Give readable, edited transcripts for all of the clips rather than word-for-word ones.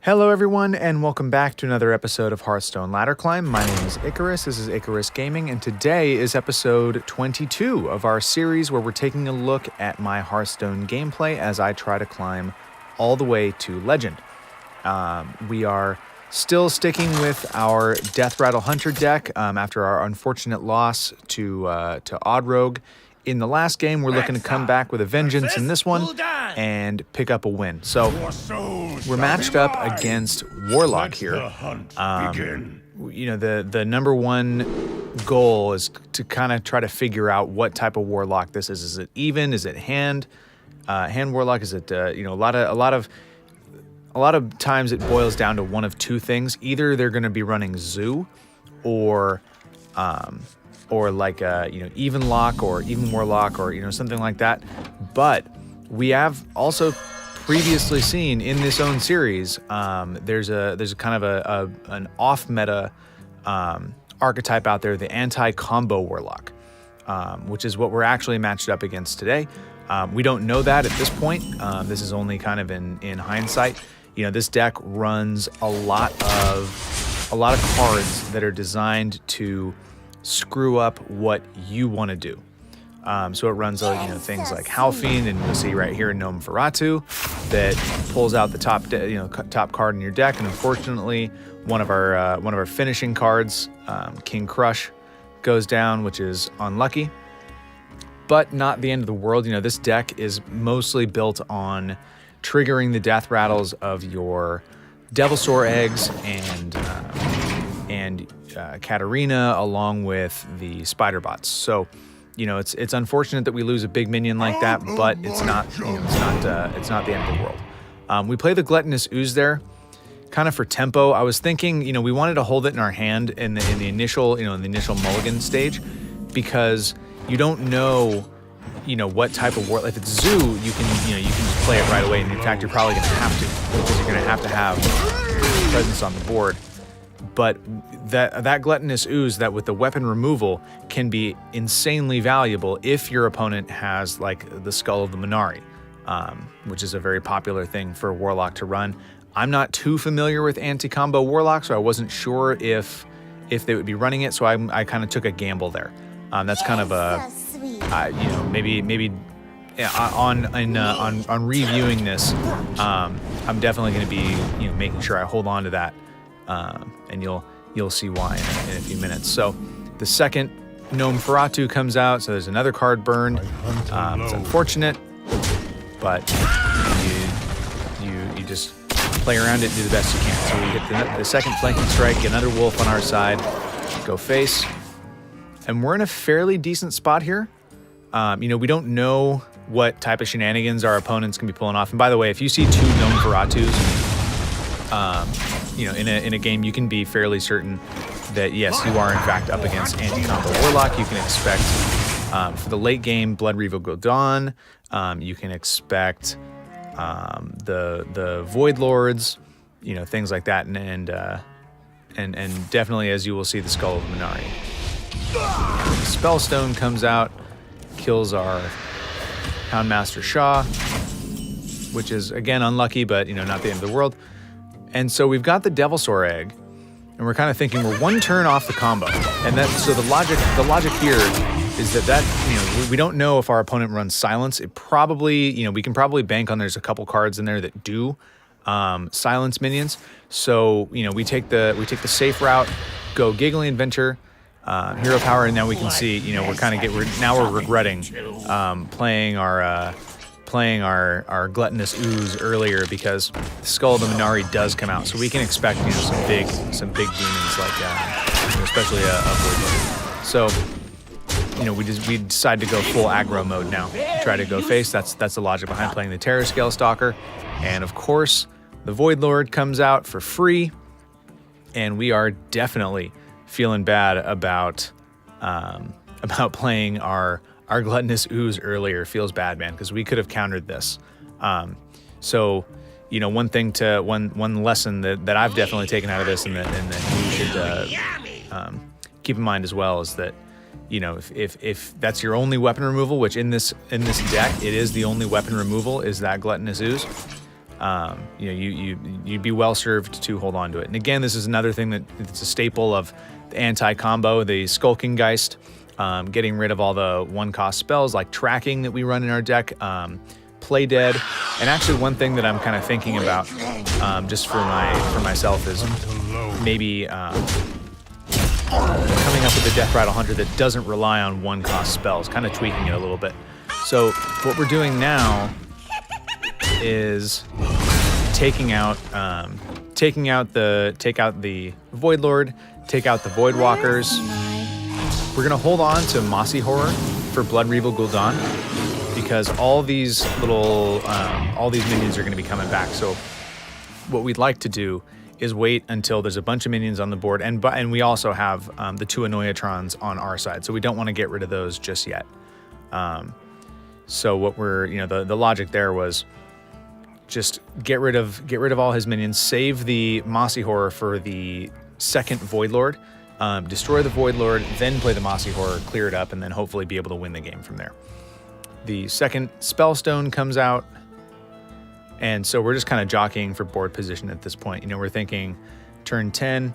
Hello everyone, and welcome back to another episode of Hearthstone Ladder Climb. My name is Ikkaris, this is Ikkaris Gaming, and today is episode 22 of our series where we're taking a look at my Hearthstone gameplay as I try to climb all the way to Legend. We are still sticking with our Deathrattle Hunter deck after our unfortunate loss to Odd Rogue. In the last game, we're looking to come back with a vengeance in this one and pick up a win. So we're matched up against Warlock here. You know, the number one goal is to kind of try to figure out what type of Warlock this is. Is it even? Is it hand? Hand Warlock? Is it you know, a lot of times it boils down to one of two things. Either they're going to be running Zoo, or like you know, even lock or even warlock, or you know, something like that. But we have also previously seen in this own series, there's a kind of an off meta archetype out there, the anti-combo warlock, which is what we're actually matched up against today. We don't know that at this point. This is only kind of in hindsight. You know, this deck runs a lot of cards that are designed to screw up what you want to do. So it runs you know, things like Halfiend, and you'll see right here Gnome Feratu that pulls out the top card in your deck. And unfortunately, one of our finishing cards, King Krush, goes down, which is unlucky, but not the end of the world. You know, this deck is mostly built on triggering the death rattles of your Devilsaur Eggs and Katherina, along with the spider bots. So, you know, it's unfortunate that we lose a big minion like that, but it's not, you know, it's not the end of the world. We play the Gluttonous Ooze there, kind of for tempo. I was thinking, you know, we wanted to hold it in our hand in the initial mulligan stage, because you don't know, you know, what type of war. If it's Zoo, you can just play it right away, and in fact, you're probably going to have to, because you're going to have presence on the board. But that Gluttonous Ooze, that with the weapon removal, can be insanely valuable if your opponent has like the Skull of the Minari, which is a very popular thing for Warlock to run. I'm not too familiar with anti-combo Warlock, so I wasn't sure if they would be running it, so I kind of took a gamble there. That's kind of a, you know, maybe on reviewing this, I'm definitely going to be, you know, making sure I hold on to that. And you'll see why in a few minutes. So the second Gnome Feratu comes out, so there's another card burned. It's unfortunate, but you just play around it, do the best you can. So we get the second flanking strike, get another wolf on our side, go face, and we're in a fairly decent spot here. You know, we don't know what type of shenanigans our opponents can be pulling off. And by the way, if you see two Gnome Feratus, you know, in a game, you can be fairly certain that yes, you are in fact up against anti-combo Warlock. You can expect for the late game Blood Revo Gul'dan. You can expect the Void Lords, you know, things like that, and definitely, as you will see, the Skull of Minari. Spellstone comes out, kills our Houndmaster Shaw, which is again unlucky, but you know, not the end of the world. And so we've got the Devilsaur Egg, and we're kind of thinking we're one turn off the combo. And so the logic here is that you know, we don't know if our opponent runs Silence. It probably, you know, we can probably bank on there's a couple cards in there that do silence minions. So, you know, we take the safe route, go Giggling Inventor, Hero Power, and now we can see, you know, we're regretting playing our Gluttonous Ooze earlier, because the Skull of the Minari does come out, so we can expect, you know, some big demons like you know, especially a Void Lord. So, you know, we decide to go full aggro mode now. Try to go face. That's the logic behind playing the Terrorscale Stalker, and of course the Void Lord comes out for free, and we are definitely feeling bad about playing our Gluttonous Ooze earlier. Feels bad, man, because we could have countered this. So, you know, one lesson that I've definitely taken out of this, and that you should keep in mind as well, is that, you know, if that's your only weapon removal, which in this deck it is the only weapon removal, is that Gluttonous Ooze. you'd be well served to hold on to it. And again, this is another thing that it's a staple of the anti-combo, the Skulking Geist, getting rid of all the one-cost spells like tracking that we run in our deck, play dead. And actually one thing that I'm kind of thinking about just for myself is maybe coming up with a Deathrattle Hunter that doesn't rely on one-cost spells, kind of tweaking it a little bit. So what we're doing now is taking out the Void Lord, take out the Void Walkers. We're gonna hold on to Mossy Horror for Blood Revel Gul'dan because all these minions are gonna be coming back. So what we'd like to do is wait until there's a bunch of minions on the board, and we also have the 2 Annoyatrons on our side, so we don't want to get rid of those just yet. So what the logic there was just get rid of all his minions, save the Mossy Horror for the second Void Lord, destroy the Void Lord, then play the Mossy Horror, clear it up, and then hopefully be able to win the game from there. The second Spellstone comes out, and so we're just kind of jockeying for board position at this point. We're thinking turn 10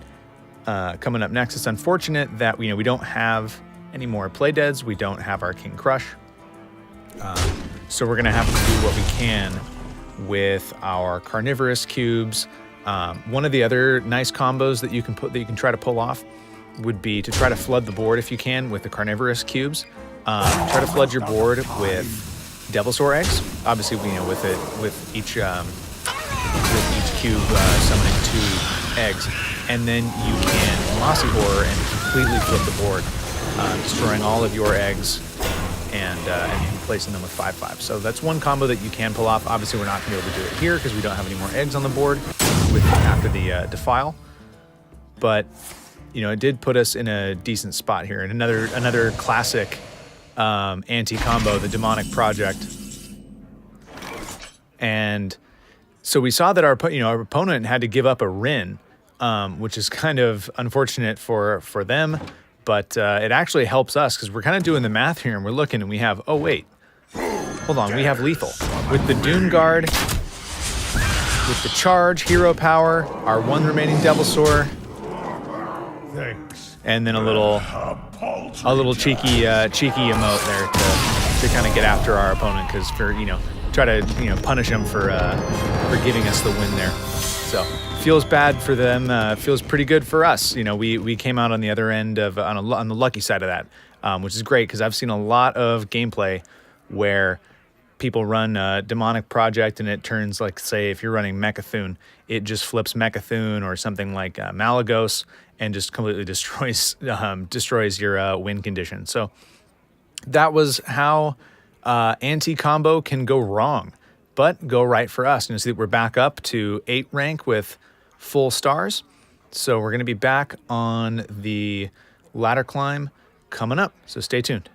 coming up next. It's unfortunate that we don't have any more play deads. We don't have our King Krush. So we're gonna have to do what we can with our Carnivorous Cubes. One of the other nice combos that you can try to pull off would be to try to flood the board if you can with the Carnivorous Cubes. Try to flood your board with Devilsaur Eggs. Obviously, with each cube summoning 2 eggs, and then you can Mossy Horror and completely flip the board, destroying all of your eggs and replacing them with 5/5. So that's one combo that you can pull off. Obviously, we're not going to be able to do it here because we don't have any more eggs on the board after the Defile. But it did put us in a decent spot here. And another classic anti-combo, the Demonic Project. And so we saw that our opponent had to give up a Rin, which is kind of unfortunate for them. But it actually helps us because we're kind of doing the math here and we're looking and we have, oh wait, hold on, we have lethal. With the Doom Guard, with the Charge, Hero Power, our 1 remaining Devilsaur, and then a little cheeky emote there to kind of get after our opponent because try to punish them for giving us the win there. So feels bad for them. Feels pretty good for us. We came out on the other end on the lucky side of that, which is great because I've seen a lot of gameplay where people run Demonic Project and it turns, like, say, if you're running Mechathune, it just flips Mechathune or something like Malagos and just completely destroys your win condition. So that was how anti-combo can go wrong, but go right for us. See that we're back up to 8 rank with full stars. So we're going to be back on the ladder climb coming up. So stay tuned.